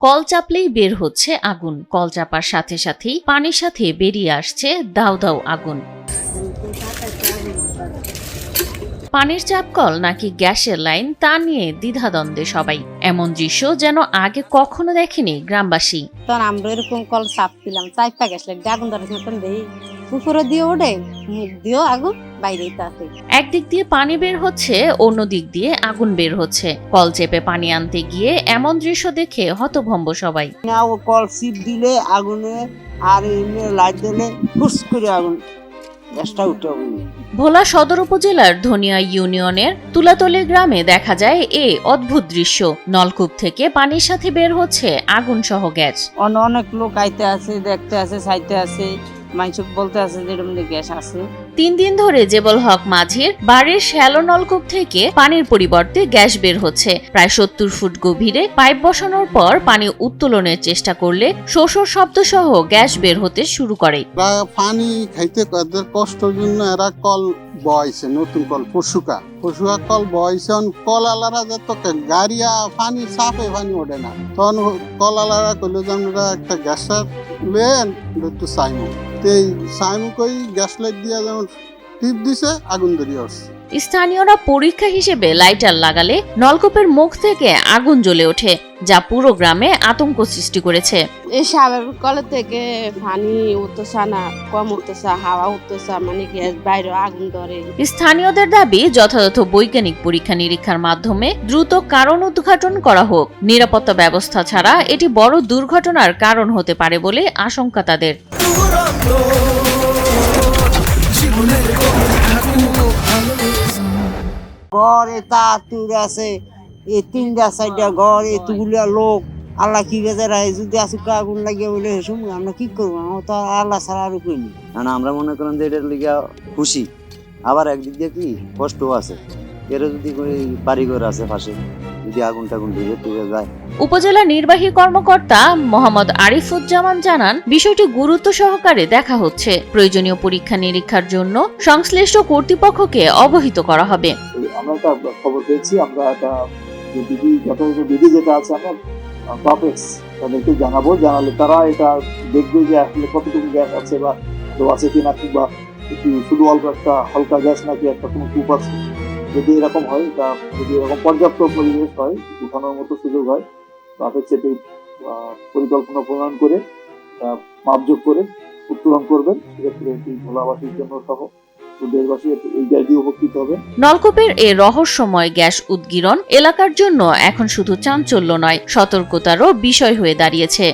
Call চাপলেই বের হচ্ছে আগুন। কল চাপার সাথে সাথেই পানির সাথে বেরিয়ে আসছে দাউ দাউ আগুন। পানির চাপকল নাকি গ্যাসের লাইন তা নিয়ে দ্বিধাদ্বন্দ্বে সবাই। এমন দৃশ্য যেন আগে কখনো দেখেনি গ্রামবাসী। তখন আমরা এরকম কল চাপছিলাম, চাইপা গেছিল আগুন ধরেছে মতন দেই পুকুরে দিয়ে ওঠে, মুখ দিয়েও আগুন বাইরেই আছে। একদিক দিয়ে পানি বের হচ্ছে, অন্য দিক দিয়ে আগুন বের হচ্ছে। কল চেপে পানি আনতে গিয়ে এমন দৃশ্য দেখে হতভম্ব সবাই। না ও কল সিপ দিলে আগুনে আর এমনি লাইট দিলে ফুস করে আগুন গ্যাসটা উঠে। ভোলা সদর উপজেলার ধনিয়া ইউনিয়নের তুলাতলী গ্রামে দেখা যায় এই অদ্ভুত দৃশ্য। নলকূপ থেকে পানির সাথে বের হচ্ছে আগুন সহ গ্যাস। অনেক লোক আইতে আছে, দেখতে আছে, চাইতে আছে, মানুষ বলতে আছে যে এর মধ্যে গ্যাস আছে। 3 দিন ধরে জেবল হক মাঝির বাড়ির শ্যালো নলকূপ থেকে পানির পরিবর্তে গ্যাস বের হচ্ছে। প্রায় 70 ফুট গভীরে পাইপ বসানোর পর পানি উত্তোলনের চেষ্টা করলে শোষর শব্দ সহ গ্যাস বের হতে শুরু করে। পানি খাইতে এদের কষ্টের জন্য এরা কল বয়সে, নতুন কল পশুকা কল বয়সে কল আলারা যত গাড়িয়া পানি সাফে পানি ওঠে না, তখন কল আলারা করলে যে আমরা একটা গ্যাসের লেন একটু সাইমু এই সাইমু কই গ্যাস লাইট দিয়া যেমন টিপ দিছে আগুন ধরিয়ে আসছে। স্থানীয়রা পরীক্ষা হিসেবে লাইটার লাগালে নলকূপের মুখ থেকে আগুন জ্বলে ওঠে, যা পুরো গ্রামে আতঙ্ক সৃষ্টি করেছে। এই সাবের কলের থেকে পানি উঠতেছে না, কম উঠতেছে, হাওয়া উঠতেছে, মানে গ্যাস বাইরে আগুন ধরে। স্থানীয়দের দাবি যথাযথ বৈজ্ঞানিক পরীক্ষা নিরীক্ষার মাধ্যমে দ্রুত কারণ উদ্ঘাটন করা হোক। নিরাপত্তা ব্যবস্থা ছাড়া এটি বড় দুর্ঘটনার কারণ হতে পারে বলে আশঙ্কা তাদের। ঘর এটা তুর আছে, এই 3টা 4টা ঘর, এতগুলা লোক, আল্লাহ কি বেজার যদি আসুকা আগুন লাগিয়ে বলে হেসুম আমরা কি করবো? আমরা তো আল্লাহ ছাড়া আর উপায় নেই। না আমরা মনে করেন যে এটার লিগা খুশি, আবার একদিক দিয়ে কি কষ্ট আছে। এর যদি বাড়িঘর আছে পাশে, যদি আগুন টাগুন ধরে যায়। উপজেলা নির্বাহী কর্মকর্তা মোহাম্মদ আরিফুজ্জামান জানান, বিষয়টি গুরুত্ব সহকারে দেখা হচ্ছে। প্রয়োজনীয় পরীক্ষা নিরীক্ষার জন্য সংশ্লিষ্ট কর্তৃপক্ষকে অবহিত করা হবে। আমরা একটা খবর পেয়েছি, আমরা একটা যথাযথ বিধি যেটা আছে আমরা টপেক্স তাদেরকে জানাবো, জানালে তারা এটা দেখবে যে আসলে কতটুকু গ্যাস আছে বা আছে কিনা, কিংবা শুধু অল্প একটা হালকা গ্যাস নাকি একটা কোনো কূপ আছে। যদি এরকম হয়, যদি এরকম পর্যাপ্ত পরিবেশ হয়, উঠানোর মতো সুযোগ হয়, তাদের সেটি পরিকল্পনা প্রণয়ন করে মাপযোগ করে উত্তোলন করবেন। সেক্ষেত্রে এটি ভোলাবাসীর জন্য সহ দেশবাসী এই গ্যাস দিয়ে উপকৃত হবে। নলকূপের এই রহস্যময় গ্যাস উদ্গীরণ এলাকার জন্য এখন শুধু চাঞ্চল্য নয়, সতর্কতারও বিষয় হয়ে দাঁড়িয়েছে।